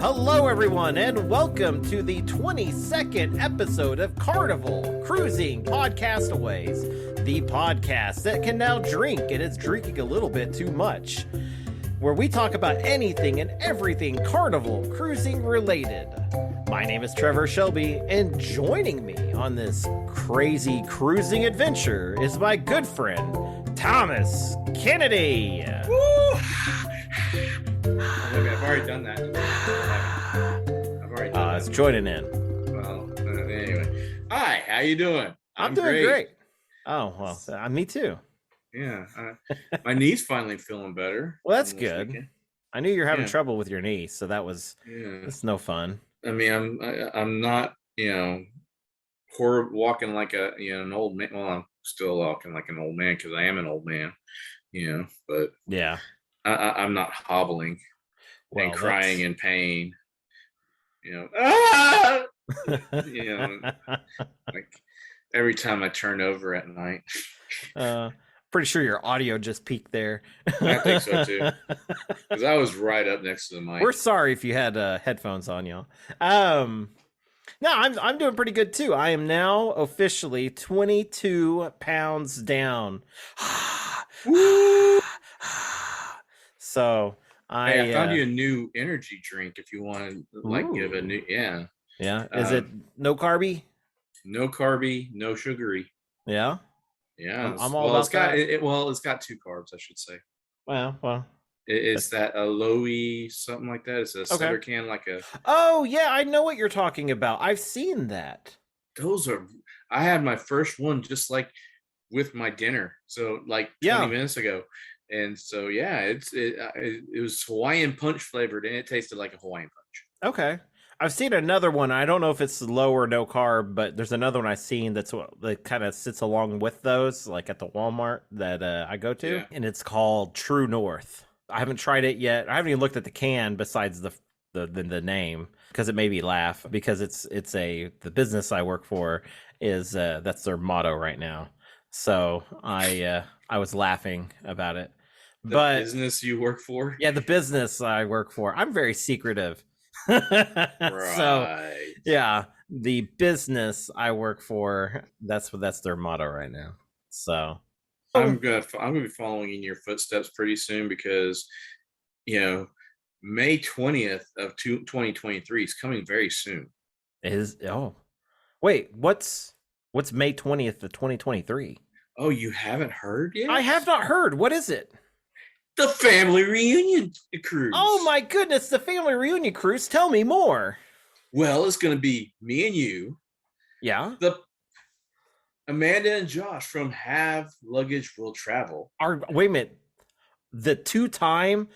Hello, everyone, and welcome to the 22nd episode of Carnival Cruising Podcastaways, the podcast that can now drink and is drinking a little bit too much, where we talk about anything and everything Carnival Cruising related. My name is Trevor Shelby, and joining me on this crazy cruising adventure is my good friend, Thomas Kennedy. Woo! Look, I've already done that. I've already done that. It's joining in. Well, anyway. Hi, how you doing? I'm doing great. Oh, well, me too. Yeah. My knee's finally feeling better. Well, that's good. Weekend. I knew you were having trouble with your knee, so that's no fun. I mean, I'm not, walking like an old man. Well, I'm still walking like an old man because I am an old man, but yeah. I'm not hobbling and crying in pain. Like every time I turn over at night. Pretty sure your audio just peaked there. I think so too, because I was right up next to the mic. We're sorry if you had headphones on, y'all. No, I'm doing pretty good too. I am now officially 22 pounds down. So I found you a new energy drink if you want to give a new yeah. Is it no carby? No carby, no sugary. Yeah. Yeah. I'm all about that. It's got 2 carbs, I should say. Well. It's that aloe something like that. It's a cider can like a. Oh yeah, I know what you're talking about. I've seen that. I had my first one just like with my dinner, so like 20 minutes ago. And so, it was Hawaiian punch flavored, and it tasted like a Hawaiian punch. Okay. I've seen another one. I don't know if it's low or no carb, but there's another one I've seen that kind of sits along with those, like at the Walmart that I go to, and it's called True North. I haven't tried it yet. I haven't even looked at the can besides the name, because it made me laugh, because the business I work for is that's their motto right now. So I was laughing about it. The business you work for? Yeah, the business I work for. I'm very secretive. Right. So, yeah, the business I work for, that's their motto right now. So I'm gonna be following in your footsteps pretty soon, because May 20th of 2023 is coming very soon. Wait, what's May 20th of 2023? Oh, you haven't heard yet? I have not heard. What is it? The family reunion cruise. Oh my goodness, the family reunion cruise. Tell me more. Well, it's going to be me and you. Yeah. Amanda and Josh from Luggage Will Travel. Wait a minute. The two-time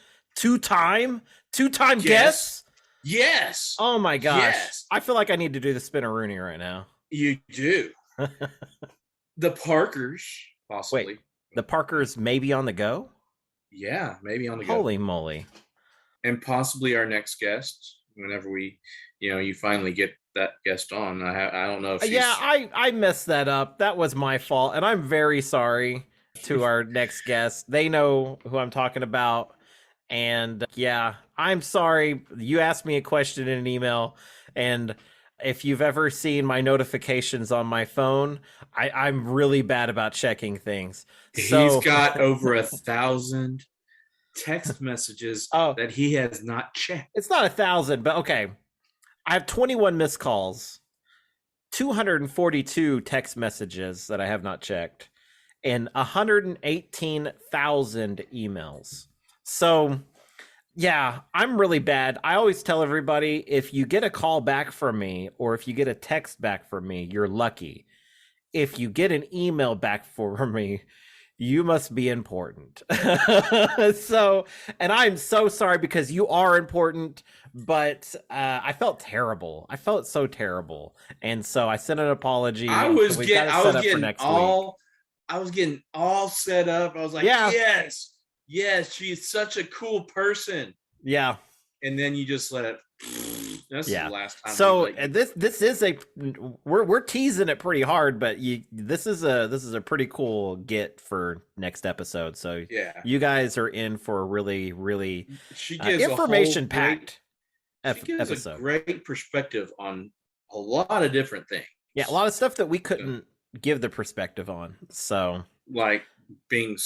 guests? Yes. Oh my gosh. Yes. I feel like I need to do the spin-a-rooney right now. You do. The Parkers, possibly. Wait, the Parkers may be on the go? Yeah, maybe on the go. Holy moly. And possibly our next guest, whenever you finally get that guest on. I don't know if she's... Yeah, I messed that up. That was my fault, and I'm very sorry to our next guest. They know who I'm talking about, and yeah, I'm sorry. You asked me a question in an email, and if you've ever seen my notifications on my phone, I'm really bad about checking things. So, he's got over 1,000 text messages that he has not checked. It's not 1,000, but okay. I have 21 missed calls, 242 text messages that I have not checked, and 118,000 emails. So, yeah, I'm really bad. I always tell everybody, if you get a call back from me or if you get a text back from me, you're lucky. If you get an email back from me, you must be important. So, and I'm so sorry, because you are important, but I felt terrible. I felt so terrible. And so I sent an apology. I was getting all set up. I was like, yes, she's such a cool person. Yeah. And then you just let it. This is the last time. So this is we're teasing it pretty hard, but this is a pretty cool get for next episode. So you guys are in for a really, really she gives information packed. She gives episode. a great perspective on a lot of different things. Yeah, a lot of stuff that we couldn't give the perspective on. So, like being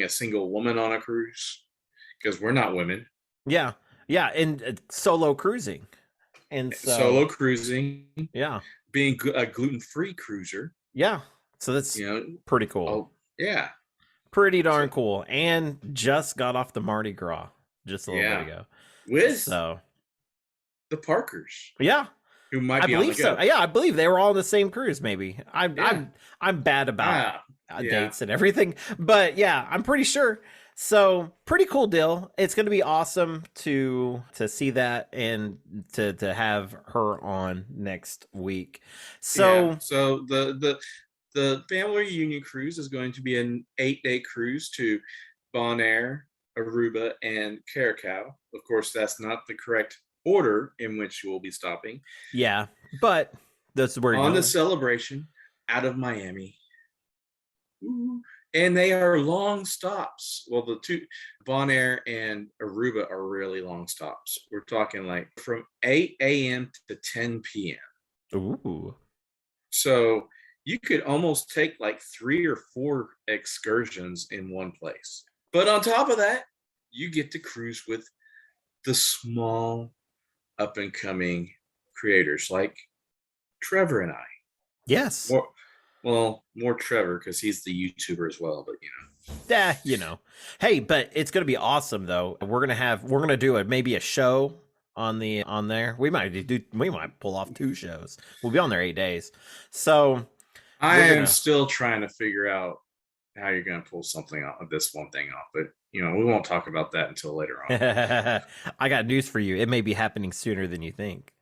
a single woman on a cruise, because we're not women. Yeah, and solo cruising, and solo cruising. Yeah, being a gluten-free cruiser. Yeah, so that's pretty cool. Oh, yeah, pretty darn cool. And just got off the Mardi Gras just a little bit ago with the Parkers. Yeah, who might be on the go. Yeah, I believe they were all on the same cruise. Maybe I'm bad about dates and everything, but yeah, I'm pretty sure. So pretty cool deal. It's going to be awesome to see that and to have her on next week. So the family reunion cruise is going to be an 8-day cruise to Bonaire, Aruba, and Curacao. Of course, that's not the correct order in which you will be stopping. Yeah, but that's where on the celebration out of Miami. Ooh. And they are long stops. Well, the two, Bonaire and Aruba, are really long stops. We're talking like from 8 a.m. to 10 p.m. Ooh. So you could almost take like 3 or 4 excursions in one place. But on top of that, you get to cruise with the small up and coming creators like Trevor and I. Yes. More Trevor, because he's the YouTuber as well, but Hey, but it's gonna be awesome though. We're gonna do maybe a show on there. We might pull off 2 shows. We'll be on there 8 days. So I am still trying to figure out how you're gonna pull something off, this one thing off, but we won't talk about that until later on. I got news for you. It may be happening sooner than you think.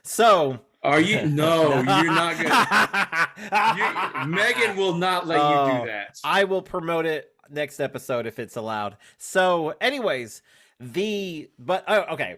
So are you? No, you're not gonna. Megan will not let you do that. I will promote it next episode if it's allowed. So, anyways, okay.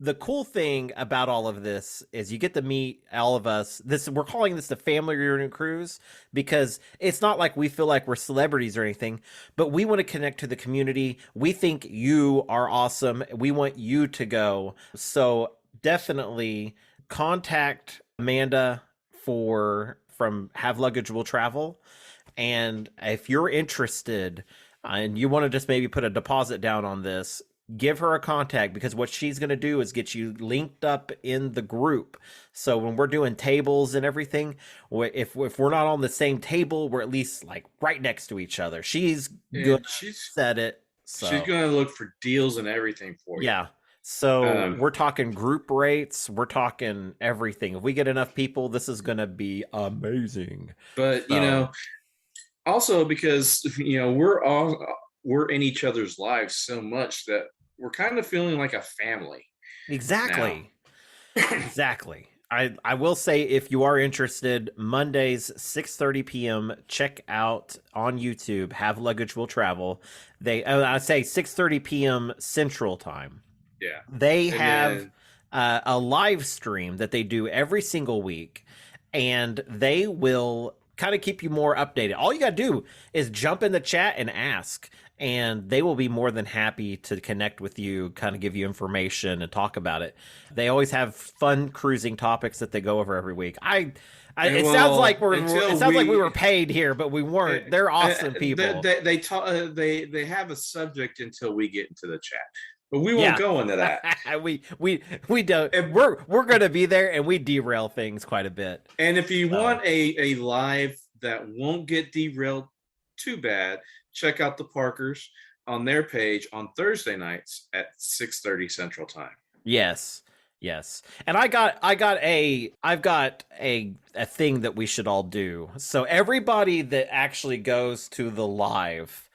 The cool thing about all of this is you get to meet all of us. We're calling this the family reunion cruise because it's not like we feel like we're celebrities or anything, but we want to connect to the community. We think you are awesome. We want you to go. So definitely contact Amanda from Have Luggage Will Travel. And if you're interested and you want to just maybe put a deposit down on this, give her a contact, because what she's going to do is get you linked up in the group. So when we're doing tables and everything, if we're not on the same table, we're at least like right next to each other. She's good. She's said it. So. She's going to look for deals and everything for you. Yeah. So we're talking group rates. We're talking everything. If we get enough people, this is going to be amazing. But, also because, we're in each other's lives so much that we're kind of feeling like a family. Exactly. Exactly. I will say, if you are interested, Mondays, 6:30 p.m., check out on YouTube, Have Luggage Will Travel. I say 6:30 p.m. Central Time. Yeah. They have a live stream that they do every single week, and they will kind of keep you more updated. All you got to do is jump in the chat and ask, and they will be more than happy to connect with you, kind of give you information and talk about it. They always have fun cruising topics that they go over every week. It sounds like we were paid here, but we weren't. They're awesome people. They have a subject until we get into the chat. But we won't go into that. we don't. We're going to be there, and we derail things quite a bit. And if you want a live that won't get derailed too bad, check out the Parkers on their page on Thursday nights at 6:30 Central Time. Yes. And I've got a thing that we should all do. So everybody that actually goes to the live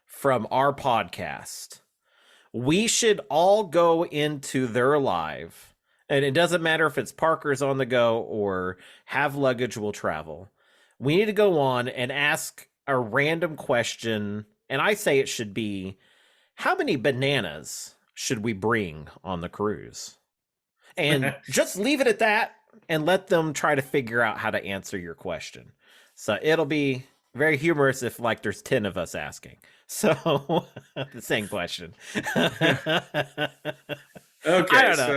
from our podcast, we should all go into their live, and it doesn't matter if it's Parker's on the Go or Have Luggage Will Travel. We need to go on and ask a random question, and I say it should be, how many bananas should we bring on the cruise? And just leave it at that and let them try to figure out how to answer your question. So it'll be very humorous if there's 10 of us asking. So the same question. Okay, I don't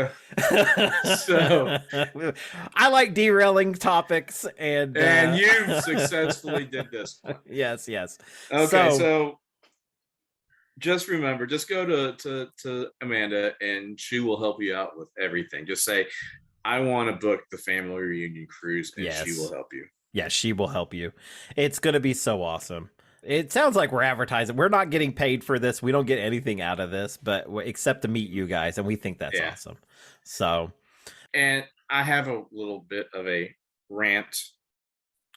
know. I like derailing topics, and you've successfully did this one. Yes. Okay, so just remember, just go to Amanda, and she will help you out with everything. Just say, I want to book the family reunion cruise, and she will help you. Yeah, she will help you. It's going to be so awesome. It sounds like we're advertising. We're not getting paid for this. We don't get anything out of this, but except to meet you guys, and we think that's awesome. So, and I have a little bit of a rant.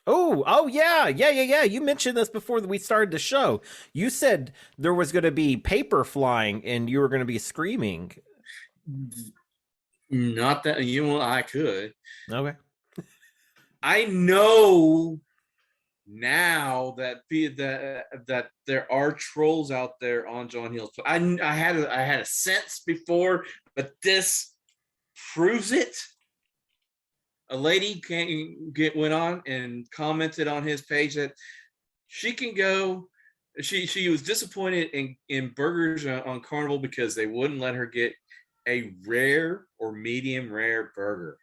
Oh yeah. You mentioned this before we started the show. You said there was going to be paper flying, and you were going to be screaming. Not that I could. Okay. I know now that there are trolls out there on John Hill's. I had a sense before, but this proves it. A lady went on and commented on his page that she can go. She was disappointed in burgers on Carnival because they wouldn't let her get a rare or medium rare burger.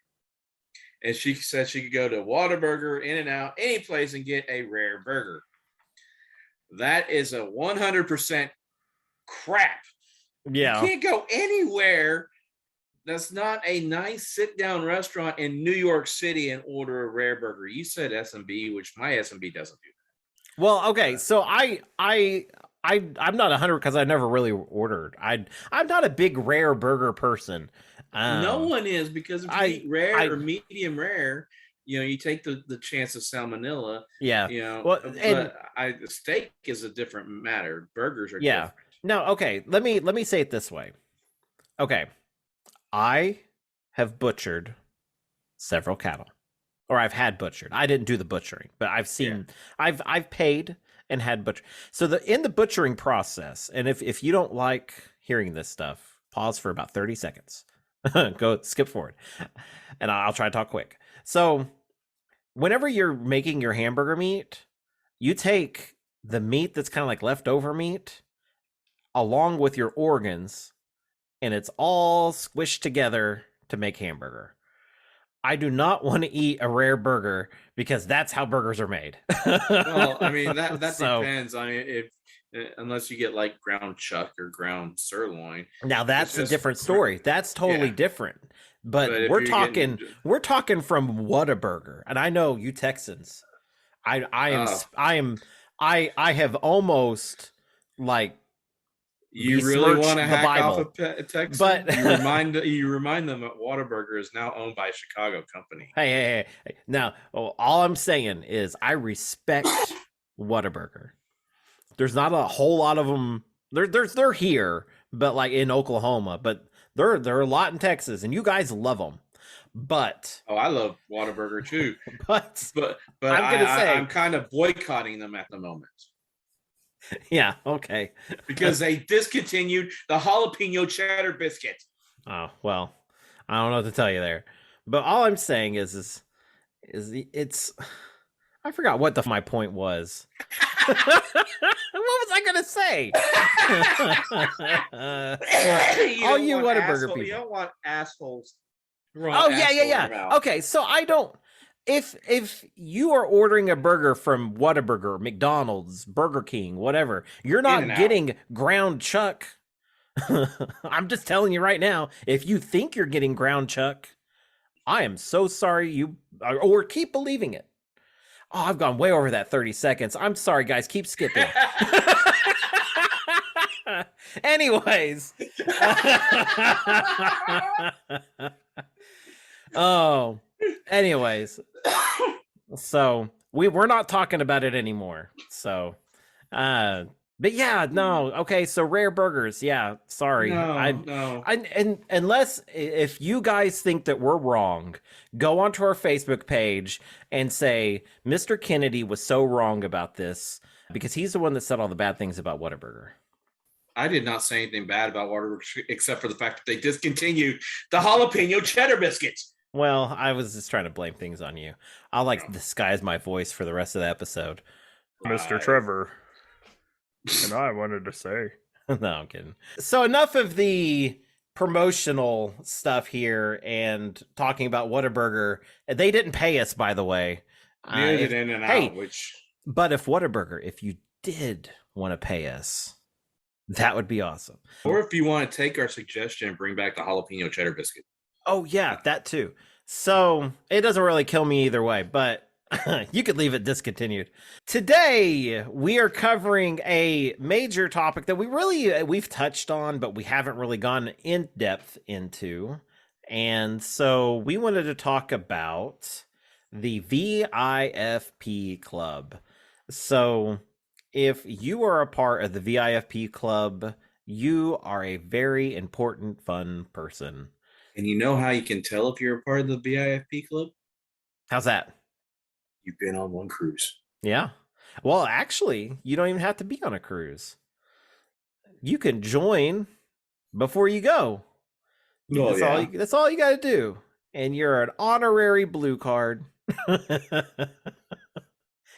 And she said she could go to Whataburger, In-N-Out, any place and get a rare burger. That is a 100% crap. Yeah. You can't go anywhere that's not a nice sit-down restaurant in New York City and order a rare burger. You said S&B, which my S&B doesn't do that. Well, okay, so I'm not 100 because I never really ordered. I'm not a big rare burger person. No one is, because if you eat rare or medium rare, you take the chance of salmonella. Yeah. Well, but steak is a different matter. Burgers are different. No, okay. Let me say it this way. Okay. I have butchered several cattle. Or I've had butchered. I didn't do the butchering, but I've seen I've paid and had butcher. So in the butchering process, and if you don't like hearing this stuff, pause for about 30 seconds. Go skip forward. And I'll try to talk quick. So whenever you're making your hamburger meat, you take the meat that's kind of like leftover meat along with your organs, and it's all squished together to make hamburger. I do not want to eat a rare burger because that's how burgers are made. Well, I mean, that depends. I mean, unless you get like ground chuck or ground sirloin. Now that's a different story. That's totally different. But we're talking from Whataburger. And I know you Texans. I have almost like you really want to hack Bible. off a Texan? But you remind them that Whataburger is now owned by a Chicago company. Hey. Now, all I'm saying is I respect Whataburger. There's not a whole lot of them. They're here, but like in Oklahoma, but they're a lot in Texas, and you guys love them. But I love Whataburger too. but I'm kind of boycotting them at the moment. Yeah, okay. Because they discontinued the jalapeno cheddar biscuit. Oh, well, I don't know what to tell you there. But all I'm saying is it's I forgot what my point was. What was I gonna say? All you Whataburger people. You don't want assholes. Yeah. Okay, so I don't. If you are ordering a burger from Whataburger, McDonald's, Burger King, whatever, you're not getting ground chuck. I'm just telling you right now, if you think you're getting ground chuck, I am so sorry or keep believing it. Oh, I've gone way over that 30 seconds. I'm sorry, guys. Keep skipping. Anyways. Anyways. So we're not talking about it anymore. So, but yeah, no. Okay. So rare burgers. Yeah. Sorry. No. And unless if you guys think that we're wrong, go onto our Facebook page and say, Mr. Kennedy was so wrong about this because he's the one that said all the bad things about Whataburger. I did not say anything bad about Whataburger except for the fact that they discontinued the jalapeno cheddar biscuits. Well, I was just trying to blame things on you. I'll disguise my voice for the rest of the episode. Mr. Trevor. And I wanted to say. No, I'm kidding. So enough of the promotional stuff here and talking about Whataburger. They didn't pay us, by the way. Neither did In-N-Out, but if Whataburger, if you did want to pay us, that would be awesome. Or if you want to take our suggestion and bring back the jalapeno cheddar biscuit. Oh, yeah, that too. So it doesn't really kill me either way, but you could leave it discontinued. Today, we are covering a major topic that we've touched on, but we haven't really gone in depth into. And so we wanted to talk about the VIFP Club. So if you are a part of the VIFP Club, you are a very important, fun person. And you know how you can tell if you're a part of the VIFP Club? How's that? You've been on one cruise. Yeah. Well, actually, you don't even have to be on a cruise. You can join before you go. Oh, That's all you got to do. And you're an honorary blue card. You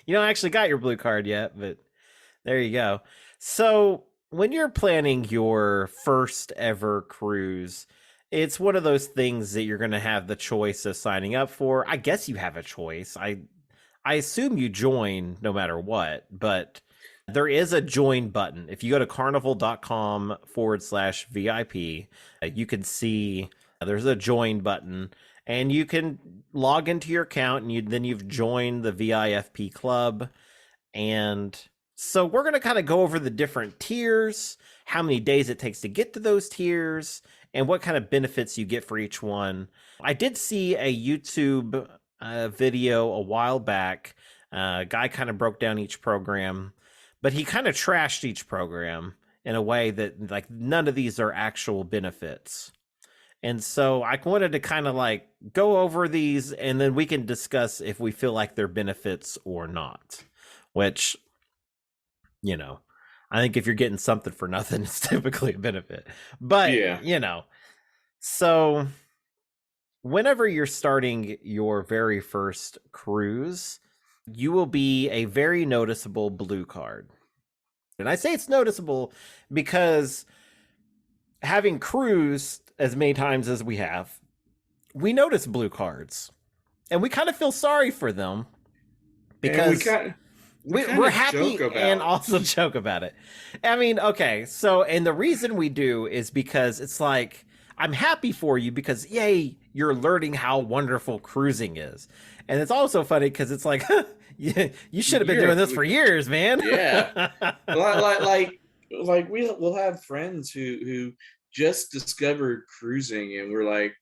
don't actually got your blue card yet, but there you go. So when you're planning your first ever cruise, it's one of those things that you're going to have the choice of signing up for. I guess you have a choice. I assume you join no matter what, but there is a join button. If you go to carnival.com/VIP, you can see there's a join button and you can log into your account and then you've joined the VIFP Club. And so we're going to kind of go over the different tiers, how many days it takes to get to those tiers, and what kind of benefits you get for each one. I did see a YouTube video a while back. Guy kind of broke down each program, but he kind of trashed each program in a way that like none of these are actual benefits. And so I wanted to kind of like go over these and then we can discuss if we feel like they're benefits or not, which, you know, I think if you're getting something for nothing, it's typically a benefit. But, you know, so whenever you're starting your very first cruise, you will be a very noticeable blue card. And I say it's noticeable because having cruised as many times as we have, we notice blue cards. And we kind of feel sorry for them because we're happy and also joke about it. I mean, okay, so, and the reason we do is because it's like, I'm happy for you because, yay, you're learning how wonderful cruising is. And it's also funny because it's like, you should have been doing this for years, man. Yeah. like we'll have friends who just discovered cruising and we're like,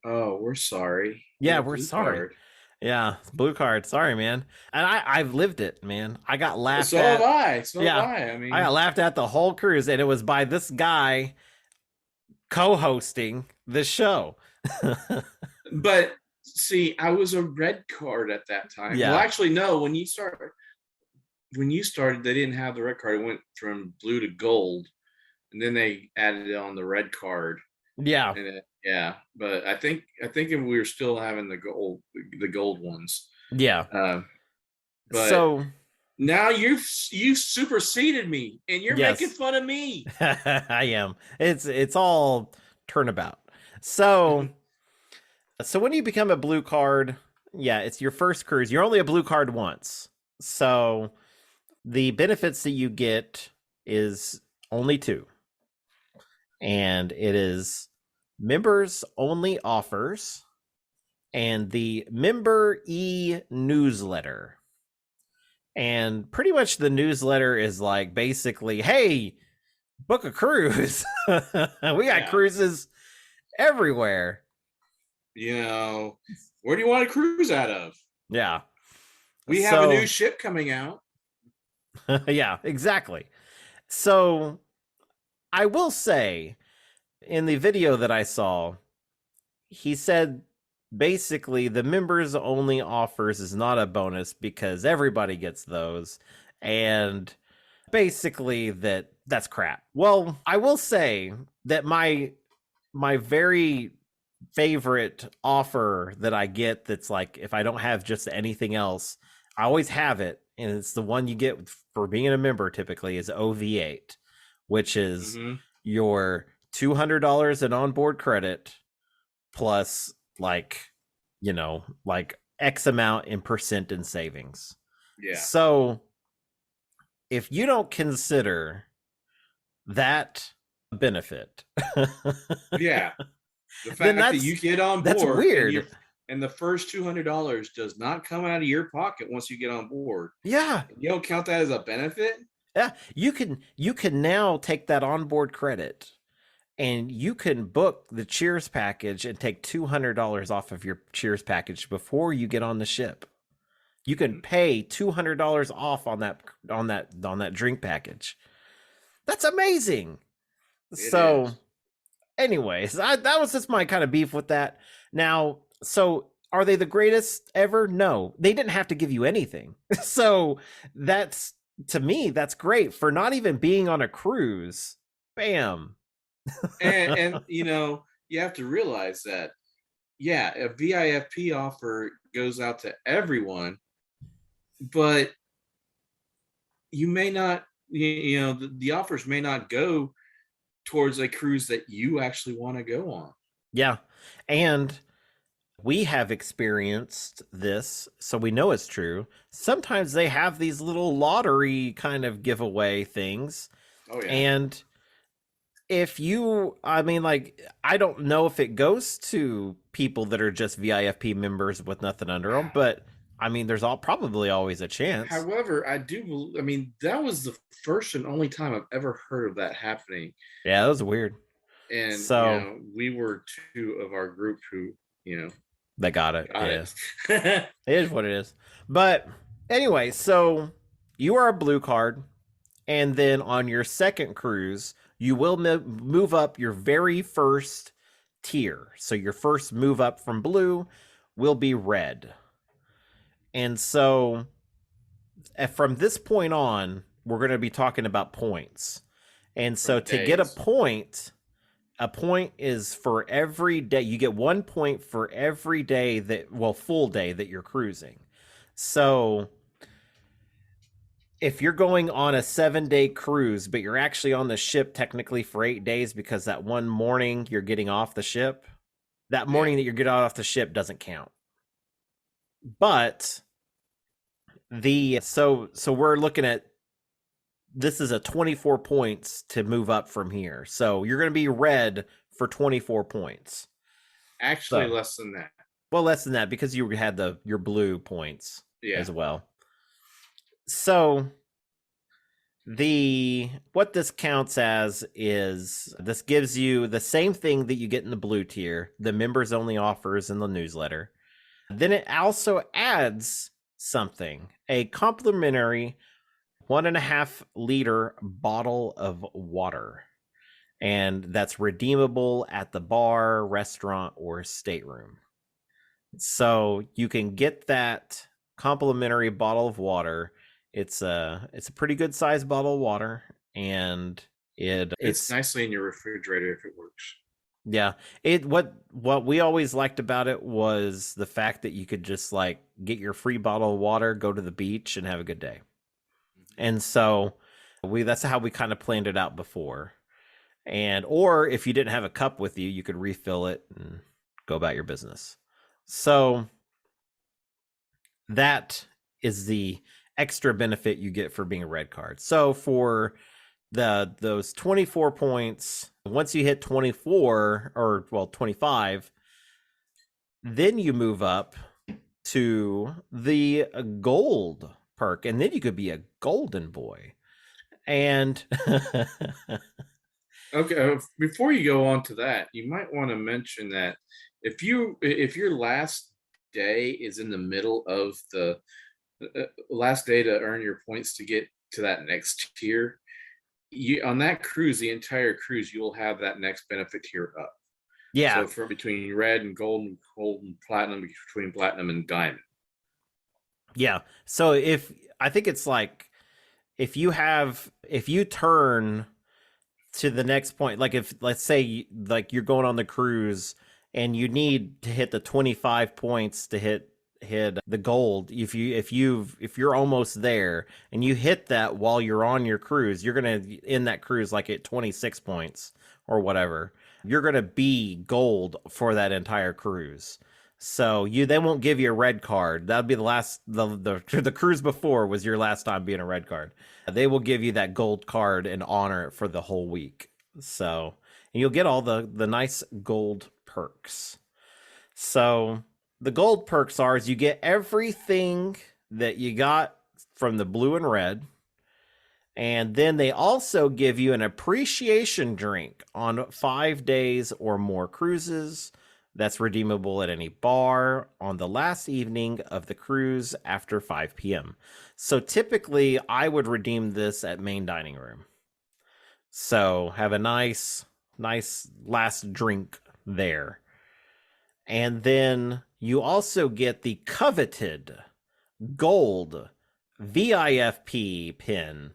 oh, we're sorry. Yeah, we're sorry. Card. Yeah, blue card. Sorry, man. And I've lived it, man. I got laughed at. So have I. I mean, I got laughed at the whole cruise, and it was by this guy co-hosting this show. But see, I was a red card at that time. Yeah. Well, actually, no. When you started, they didn't have the red card. It went from blue to gold, and then they added it on the red card. Yeah. Yeah, but I think we were still having the gold ones. Yeah. But so now you've superseded me, and you're making fun of me. I am. It's all turnabout. So, so when you become a blue card, yeah, it's your first cruise. You're only a blue card once. So the benefits that you get is only 2. And it is members only offers and the member newsletter. And pretty much the newsletter is like basically, hey, book a cruise. We got cruises everywhere. You know, where do you want to cruise out of? Yeah. We have a new ship coming out. Yeah, exactly. So I will say, in the video that I saw, he said basically the members only offers is not a bonus because everybody gets those, and basically that's crap. Well, I will say that my very favorite offer that I get that's like if I don't have just anything else, I always have it, and it's the one you get for being a member typically is OV8, which is your $200 in onboard credit plus like X amount in percent in savings. Yeah. So if you don't consider that benefit, yeah, the then fact that you get on board, that's weird. And the first $200 does not come out of your pocket once you get on board. Yeah, you don't count that as a benefit. Yeah, you can now take that onboard credit and you can book the Cheers package and take $200 off of your Cheers package before you get on the ship. You can pay $200 off on that drink package. That's amazing. So anyways, that was just my kind of beef with that. Now, so are they the greatest ever? No, they didn't have to give you anything. So that's, to me, that's great for not even being on a cruise. Bam. and you have to realize that, a VIFP offer goes out to everyone, but you may not, the offers may not go towards a cruise that you actually want to go on. Yeah. And we have experienced this, so we know it's true. Sometimes they have these little lottery kind of giveaway things. Oh, yeah. And if you, I don't know if it goes to people that are just VIFP members with nothing under them, but there's probably always a chance. However, that was the first and only time I've ever heard of that happening. Yeah, that was weird. And so we were two of our group who, they got it. It is what it is. But anyway, so you are a blue card, and then on your second cruise, you will move up your very first tier. So your first move up from blue will be red. And so from this point on, we're going to be talking about points. And so to get a point is for every day. You get 1 point for every day full day that you're cruising. So if you're going on a 7-day cruise, but you're actually on the ship technically for 8 days because that one morning you're getting off the ship, that morning that you're getting off the ship doesn't count. But so we're looking at, this is a 24 points to move up from here. So you're going to be red for 24 points. Actually, less than that. Well, less than that because you had your blue points as well. So what this counts as is, this gives you the same thing that you get in the blue tier, the members only offers in the newsletter. Then it also adds something, a complimentary 1.5 liter bottle of water. And that's redeemable at the bar, restaurant, or stateroom. So you can get that complimentary bottle of water. It's a pretty good sized bottle of water, and it's nicely in your refrigerator if it works. Yeah. What we always liked about it was the fact that you could just get your free bottle of water, go to the beach, and have a good day. And so that's how we kind of planned it out before. Or if you didn't have a cup with you, you could refill it and go about your business. So that is the extra benefit you get for being a red card. So for those 24 points, once you hit 24 or 25, then you move up to the gold perk, and then you could be a golden boy. And okay, before you go on to that, you might want to mention that if your last day is in the middle of the last day to earn your points to get to that next tier, on that cruise, the entire cruise, you will have that next benefit tier up. Yeah. So from between red and gold and platinum, between platinum and diamond. Yeah. So if you turn to the next point, if let's say you're going on the cruise and you need to hit the 25 points to hit the gold, if you're almost there and you hit that while you're on your cruise, you're going to end that cruise at 26 points or whatever, you're going to be gold for that entire cruise. So they won't give you a red card. That'll be the last, the cruise before was your last time being a red card. They will give you that gold card and honor it for the whole week. So, and you'll get all the nice gold perks. So the gold perks are is you get everything that you got from the blue and red. And then they also give you an appreciation drink on 5 days or more cruises. That's redeemable at any bar on the last evening of the cruise after 5 p.m. So typically, I would redeem this at main dining room. So have a nice last drink there. And then you also get the coveted gold VIFP pin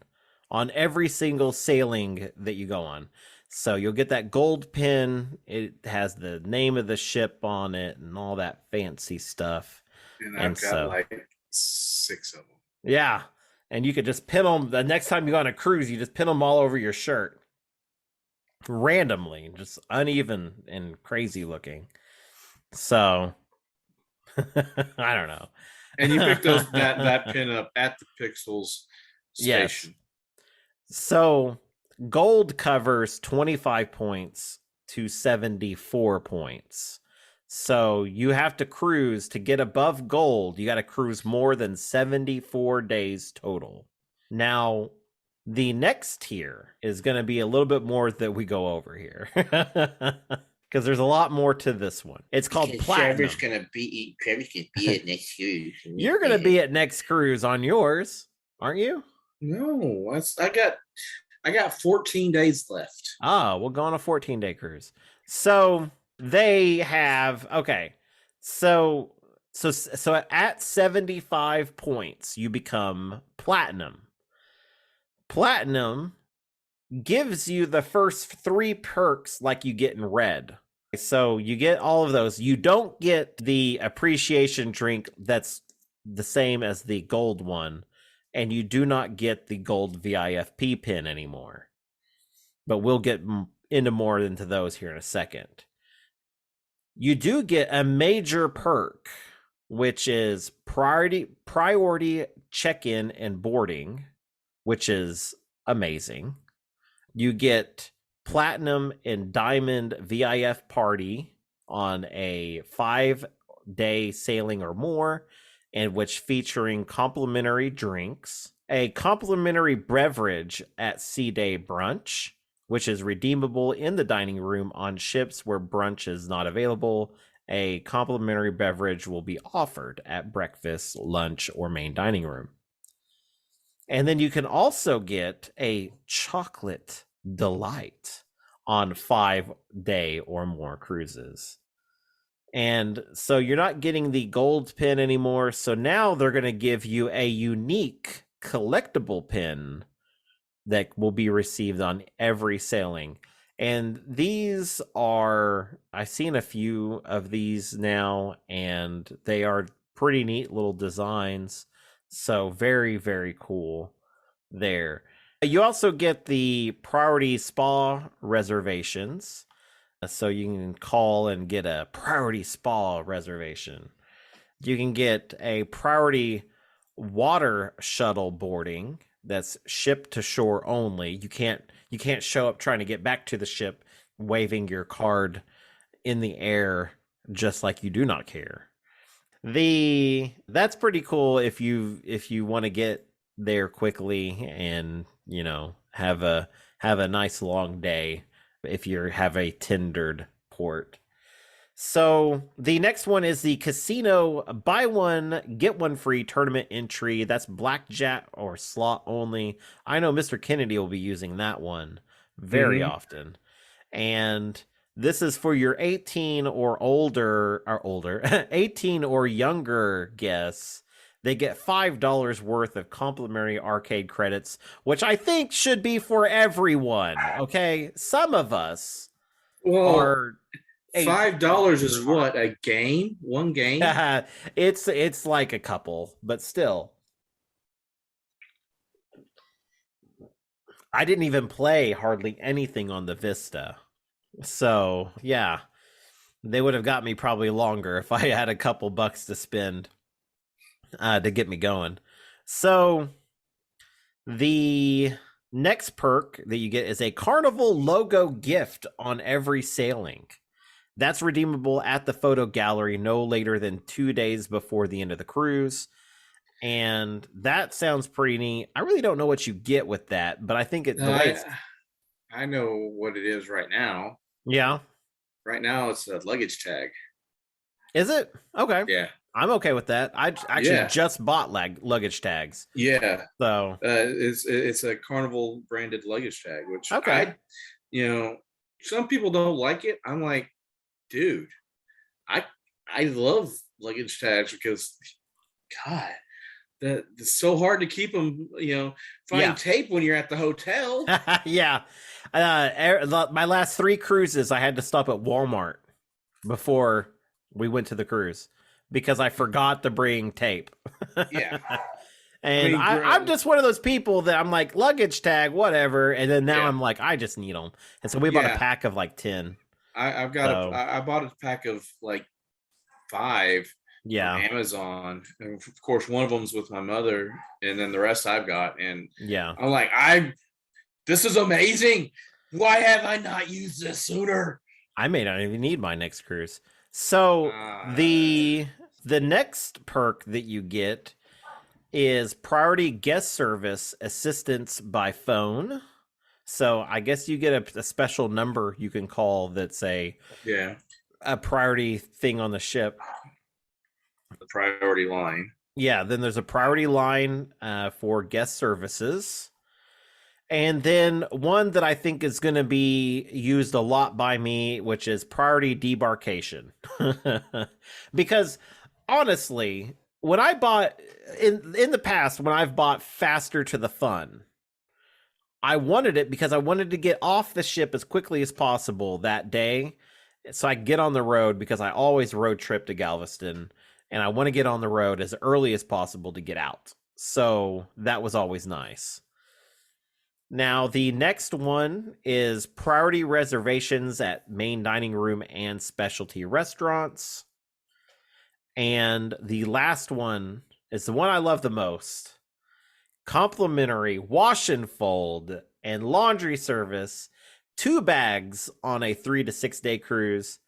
on every single sailing that you go on. So you'll get that gold pin. It has the name of the ship on it and all that fancy stuff. And I've got like 6 of them. Yeah. And you could just pin them. The next time you go on a cruise, you just pin them all over your shirt. Randomly. Just uneven and crazy looking. So, I don't know. And you pick that pin up at the Pixels station. Yes. So gold covers 25 points to 74 points. So you have to cruise to get above gold. You got to cruise more than 74 days total. Now, the next tier is going to be a little bit more that we go over here. Because there's a lot more to this one. It's called Platinum. Trevor's going to be at next cruise. You're going to be at next cruise on yours, aren't you? No, I got 14 days left. Oh, we'll go on a 14-day cruise. So they have So at 75 points, you become platinum. Platinum gives you the first 3 perks like you get in red. So you get all of those. You don't get the appreciation drink that's the same as the gold one. And you do not get the gold VIFP pin anymore. But we'll get into those here in a second. You do get a major perk, which is priority check-in and boarding, which is amazing. You get platinum and diamond VIF party on a 5-day sailing or more, and which featuring complimentary drinks, a complimentary beverage at Sea Day Brunch, which is redeemable in the dining room on ships where brunch is not available. A complimentary beverage will be offered at breakfast, lunch, or main dining room. And then you can also get a chocolate delight on 5-day or more cruises. And so you're not getting the gold pin anymore. So now they're going to give you a unique collectible pin that will be received on every sailing. And these are, I've seen a few of these now, and they are pretty neat little designs. So very, very cool there. You also get the priority spa reservations. So you can call and get a priority spa reservation. You can get a priority water shuttle boarding that's ship to shore only. You can't show up trying to get back to the ship waving your card in the air just like you do not care. That's pretty cool if you want to get there quickly and, you know, have a nice long day. If you have a tendered port. So the next one is the casino buy one, get one free tournament entry. That's blackjack or slot only. I know Mr. Kennedy will be using that one very often. And this is for your 18 or 18 or younger guests. They get $5 worth of complimentary arcade credits, which I think should be for everyone. Okay, some of us are. $5 is what, a game? One game? It's like a couple, but still. I didn't even play hardly anything on the Vista. So, yeah, they would have got me probably longer if I had a couple bucks to spend to get me going. So, the next perk that you get is a Carnival logo gift on every sailing. That's redeemable at the photo gallery no later than 2 days before the end of the cruise. And that sounds pretty neat. I really don't know what you get with that, but I think the way it's. I know what it is right now. Yeah. Right now, it's a luggage tag. Is it? Okay. Yeah. I'm okay with that. I actually just bought luggage tags. Yeah. So it's a Carnival branded luggage tag, which okay. Some people don't like it. I'm like, dude, I love luggage tags because, God, it's so hard to keep them. Find tape when you're at the hotel. Yeah. My last 3 cruises, I had to stop at Walmart before we went to the cruise because I forgot to bring tape. Yeah. And I'm just one of those people that I'm like, luggage tag, whatever. And then now I'm like, I just need them. And so we bought a pack of like 10. I bought a pack of like 5 from Amazon. And of course, one of them's with my mother, and then the rest I've got. And I'm like, this is amazing. Why have I not used this sooner? I may not even need my next cruise. So the next perk that you get is priority guest service assistance by phone. So I guess you get a special number you can call that's a priority thing on the ship. The priority line. Yeah, then there's a priority line for guest services. And then one that I think is going to be used a lot by me, which is priority debarkation. Because honestly, when I bought in the past, when I've bought faster to the fun, I wanted it because I wanted to get off the ship as quickly as possible that day. So I get on the road because I always road trip to Galveston and I want to get on the road as early as possible to get out. So that was always nice. Now, the next one is priority reservations at main dining room and specialty restaurants. And the last one is the one I love the most. Complimentary wash and fold and laundry service. 2 bags on a 3 to 6 day cruise.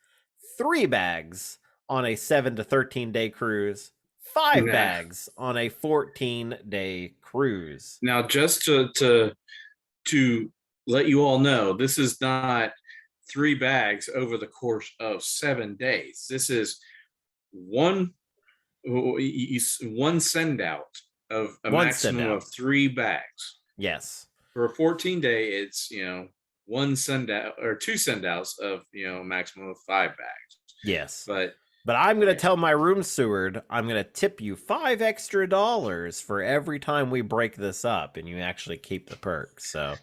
3 bags on a 7 to 13 day cruise. 5 bags on a 14-day cruise. Now, just to let you all know, this is not 3 bags over the course of 7 days. This is one send out of a maximum of 3 bags. Yes. For a 14-day, it's 1 send out or 2 send outs of a maximum of 5 bags. Yes. But I'm going to tell my room steward, I'm going to tip you $5 extra for every time we break this up and you actually keep the perks. So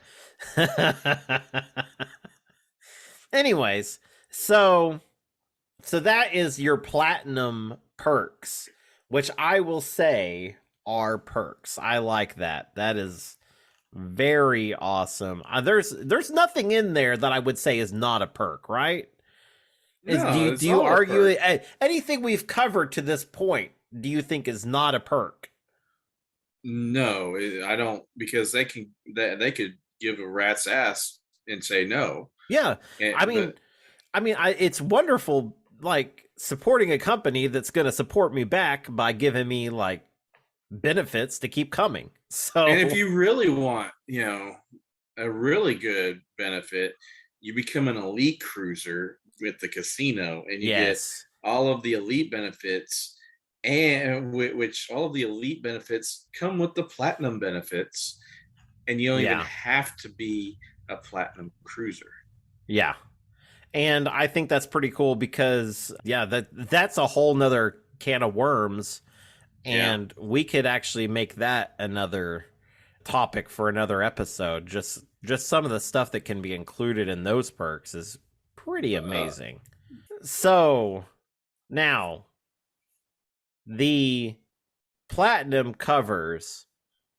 anyways, so that is your platinum perks, which I will say are perks. I like that. That is very awesome. There's nothing in there that I would say is not a perk, right? Do you argue anything we've covered to this point? Do you think is not a perk? No, I don't, because they could give a rat's ass and say no. Yeah, it's wonderful, like supporting a company that's going to support me back by giving me like benefits to keep coming. So, and if you really want, a really good benefit, you become an elite cruiser with the casino, and you get all of the elite benefits, and which all of the elite benefits come with the platinum benefits, and you don't even have to be a platinum cruiser. Yeah. And I think that's pretty cool because that's a whole nother can of worms, and we could actually make that another topic for another episode. Just some of the stuff that can be included in those perks is pretty amazing. So now the platinum covers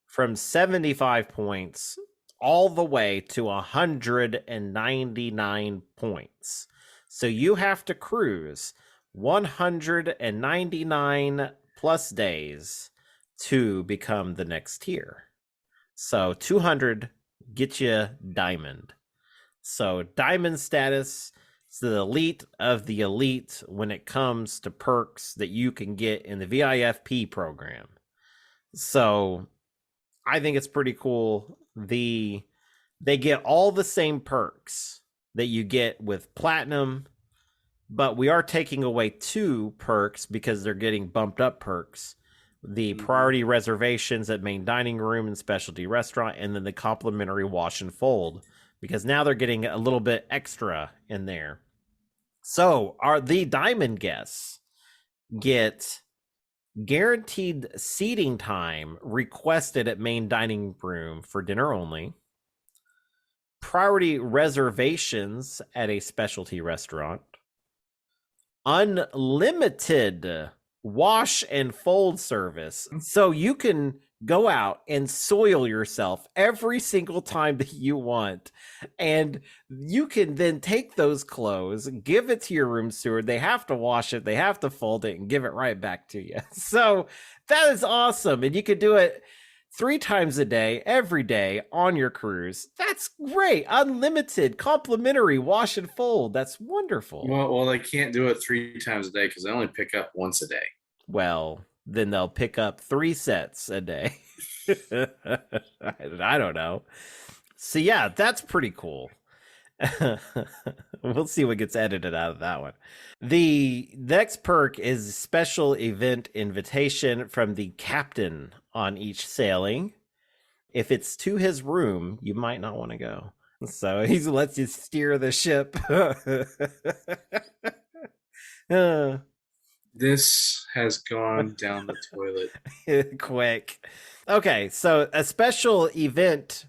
from 75 points all the way to 199 points. So you have to cruise 199 plus days to become the next tier. So 200 gets you diamond. So diamond status is the elite of the elite when it comes to perks that you can get in the VIFP program. So I think it's pretty cool. They get all the same perks that you get with platinum, but we are taking away 2 perks because they're getting bumped up perks. The priority reservations at main dining room and specialty restaurant, and then the complimentary wash and fold, because now they're getting a little bit extra in there. So the diamond guests get guaranteed seating time requested at main dining room for dinner only, priority reservations at a specialty restaurant, unlimited wash and fold service. So you can go out and soil yourself every single time that you want. And you can then take those clothes, give it to your room steward. They have to wash it, they have to fold it, and give it right back to you. So that is awesome. And you could do it 3 times a day, every day on your cruise. That's great. Unlimited, complimentary wash and fold. That's wonderful. Well, they can't do it 3 times a day because they only pick up once a day. Well, then they'll pick up 3 sets a day. I don't know. So yeah, that's pretty cool. We'll see what gets edited out of that one. The next perk is special event invitation from the captain on each sailing. If it's to his room, you might not want to go. So he lets you steer the ship. This has gone down the toilet. Quick. Okay, so a special event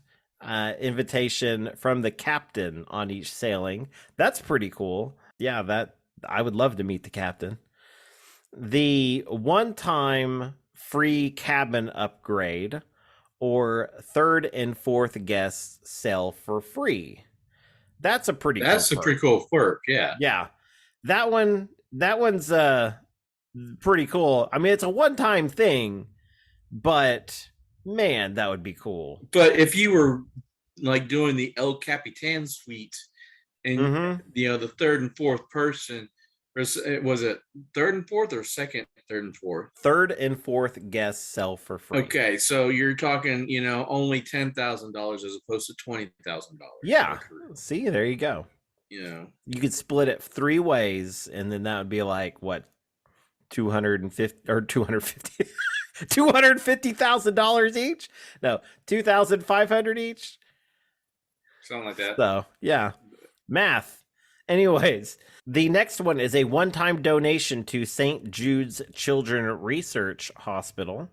invitation from the captain on each sailing. That's pretty cool. Yeah, that I would love to meet the captain. The one-time free cabin upgrade or 3rd and 4th guests sail for free. That's a pretty pretty cool perk, yeah. Yeah. That one's pretty cool. I mean, it's a one-time thing, but man, that would be cool. But if you were like doing the El Capitan suite and the 3rd and 4th person, was it 3rd and 4th or 2nd, 3rd and 4th? 3rd and 4th guests sell for free. Okay, so you're talking, only $10,000 as opposed to $20,000. Yeah. See, there you go. You could split it 3 ways, and then that would be like what, $250,000 each? No, $2,500 each. Something like that. So yeah, math. Anyways, the next one is a one-time donation to St. Jude's Children's Research Hospital.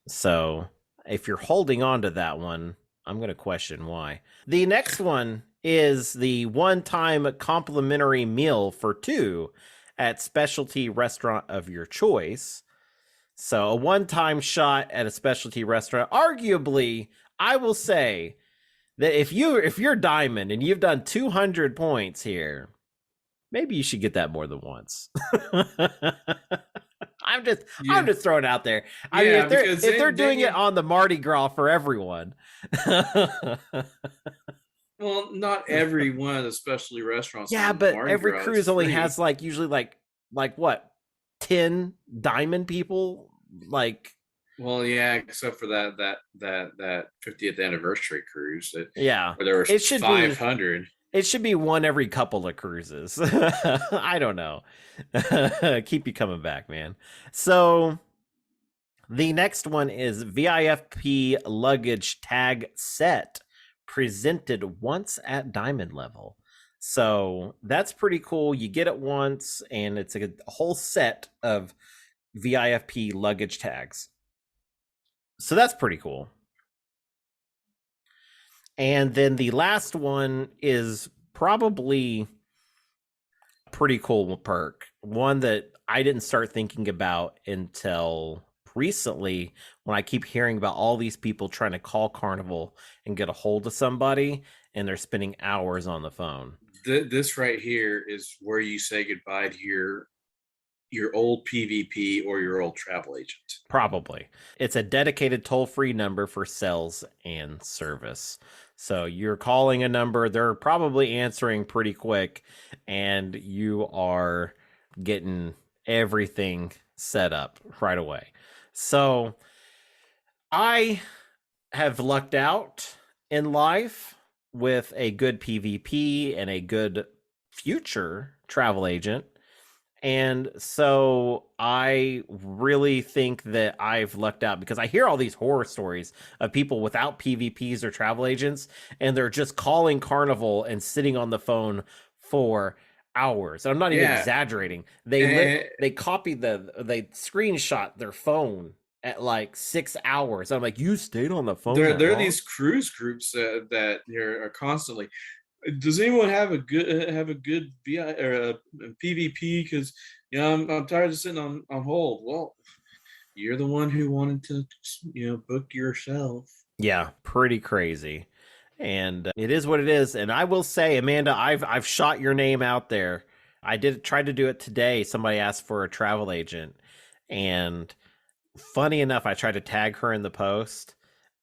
So if you're holding on to that one, I'm going to question why. The next one is the one-time complimentary meal for 2 at specialty restaurant of your choice. So a one-time shot at a specialty restaurant. Arguably, I will say that if you're diamond and you've done 200 points here, maybe you should get that more than once. I'm just throwing it out there. I mean, if they're doing it on the Mardi Gras for everyone. Well, not every one of the specialty restaurants. Yeah, but every cruise only has usually what, 10 diamond people? Well, yeah, except for that 50th anniversary cruise. Where there was 500. It should be one every couple of cruises. I don't know. Keep you coming back, man. So the next one is VIFP luggage tag set, presented once at diamond level. So that's pretty cool. You get it once, and it's a whole set of VIFP luggage tags. So that's pretty cool. And then the last one is probably a pretty cool perk. One that I didn't start thinking about until recently when I keep hearing about all these people trying to call Carnival and get a hold of somebody, and they're spending hours on the phone. This right here is where you say goodbye to your old PvP or your old travel agent. Probably. It's a dedicated toll-free number for sales and service. So you're calling a number, they're probably answering pretty quick, and you are getting everything set up right away. So I have lucked out in life with a good PvP and a good future travel agent. And so I really think that I've lucked out because I hear all these horror stories of people without PvPs or travel agents, and they're just calling Carnival and sitting on the phone for hours. I'm not even exaggerating. They screenshot their phone at like 6 hours. I'm like, you stayed on the phone. There are these cruise groups that are constantly. Does anyone have a good VI or a PvP? Because I'm tired of sitting on hold. Well, you're the one who wanted to book yourself. Yeah, pretty crazy, and it is what it is. And I will say, Amanda, I've shot your name out there. I tried to do it today. Somebody asked for a travel agent, and funny enough, I tried to tag her in the post,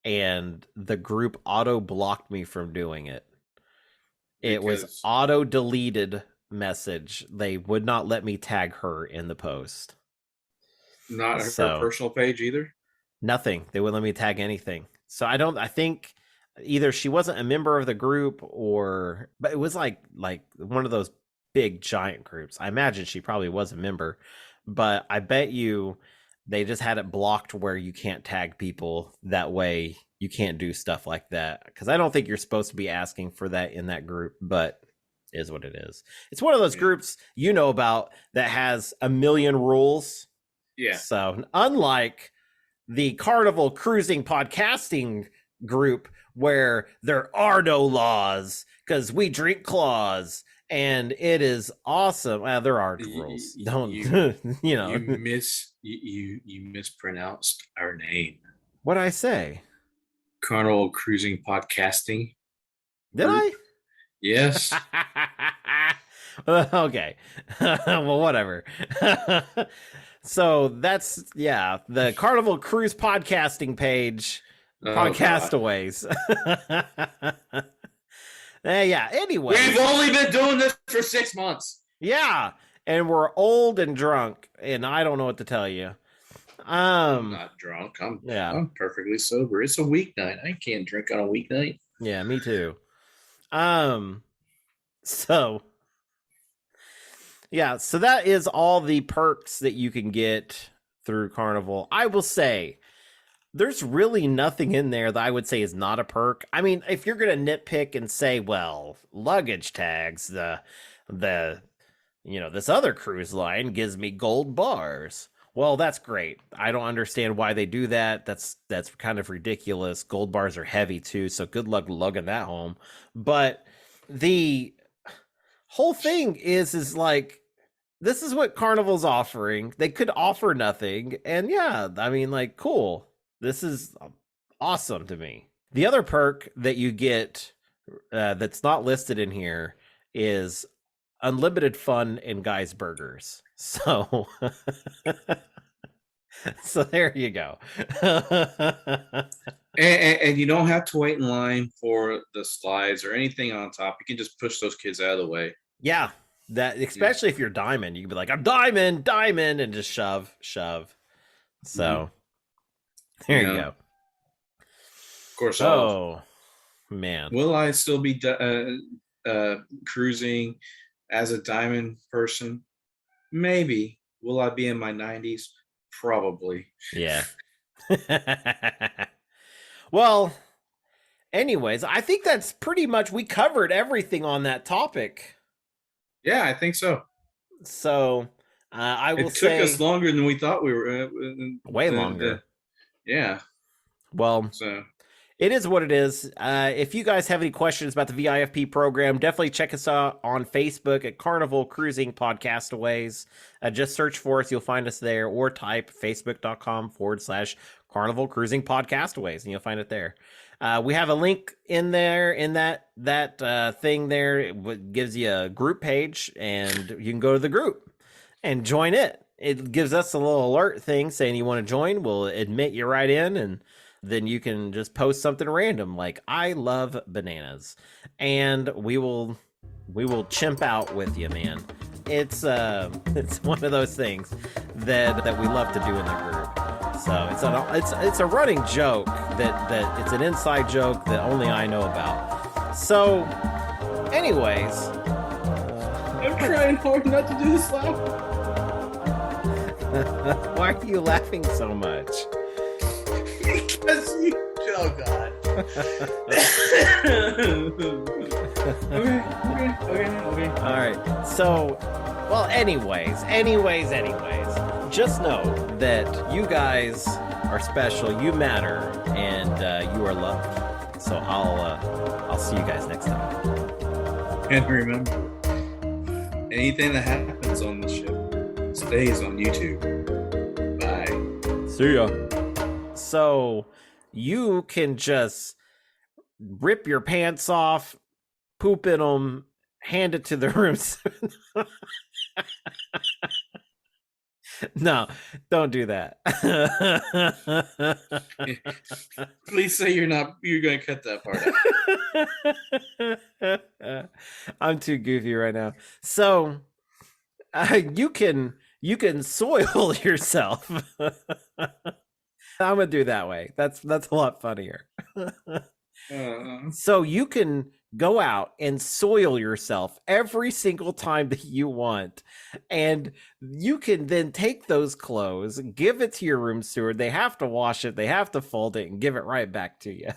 and the group auto blocked me from doing it. It was auto deleted message. They would not let me tag her in the post. Not her personal page either? Nothing. They wouldn't let me tag anything. So I think either she wasn't a member of the group but it was like one of those big giant groups. I imagine she probably was a member, but I bet you they just had it blocked where you can't tag people. That way you can't do stuff like that, because I don't think you're supposed to be asking for that in that group, but it is what it is. It's one of those groups about that has a million rules. Yeah. So unlike the Carnival Cruising Podcasting group, where there are no laws because we drink claws and it is awesome. There are rules. You mispronounced our name. What'd I say? Carnival Cruising Podcasting. Did I? Yes. Okay. Well, whatever. So that's the Carnival Cruise Podcasting page. Podcastaways. Anyway. We've only been doing this for 6 months. Yeah. And we're old and drunk, and I don't know what to tell you. I'm not drunk. I'm perfectly sober. It's a weeknight. I can't drink on a weeknight. Yeah, me too. So that is all the perks that you can get through Carnival. I will say there's really nothing in there that I would say is not a perk. I mean, if you're going to nitpick and say, well, luggage tags, this other cruise line gives me gold bars. Well, that's great. I don't understand why they do that. That's kind of ridiculous. Gold bars are heavy too, so good luck lugging that home. But the whole thing is like, this is what Carnival's offering. They could offer nothing, and cool. This is awesome to me. The other perk that you get that's not listed in here is unlimited fun in Guy's Burgers. So there you go. and you don't have to wait in line for the slides or anything on top. You can just push those kids out of the way. Yeah, that especially if you're Diamond, you can be like, I'm Diamond, and just shove. So there you go. Of course. Oh man, will I still be cruising as a Diamond person? Maybe. Will I be in my 90s? Probably. Yeah. Well, anyways, I think that's pretty much, we covered everything on that topic. Yeah, I think so. So I will say it took us longer than we thought we were. Way longer. Yeah. Well, It is what it is. If you guys have any questions about the VIFP program, definitely check us out on Facebook at Carnival Cruising Podcastaways. Just search for us. You'll find us there, or type facebook.com/Carnival Cruising Podcastaways, and you'll find it there. We have a link in there in that thing there. It gives you a group page, and you can go to the group and join it. It gives us a little alert thing saying you want to join. We'll admit you right in, and then you can just post something random like "I love bananas," and we will chimp out with you, man. It's one of those things that we love to do in the group. So it's a running joke that it's an inside joke that only I know about. So, anyways, I'm trying hard not to do this laugh. Why are you laughing so much? Because you, oh God. Okay. All right. So, well, anyways, just know that you guys are special, you matter, and you are loved. So I'll see you guys next time. And remember, anything that happens on the ship stays on YouTube. Bye. See ya. So you can just rip your pants off, poop in them, hand it to the room. No, don't do that. Please say you're going to cut that part out. I'm too goofy right now. So you can soil yourself. I'm gonna do that way. That's a lot funnier. So you can go out and soil yourself every single time that you want, and you can then take those clothes, give it to your room steward. They have to wash it, they have to fold it, and give it right back to you.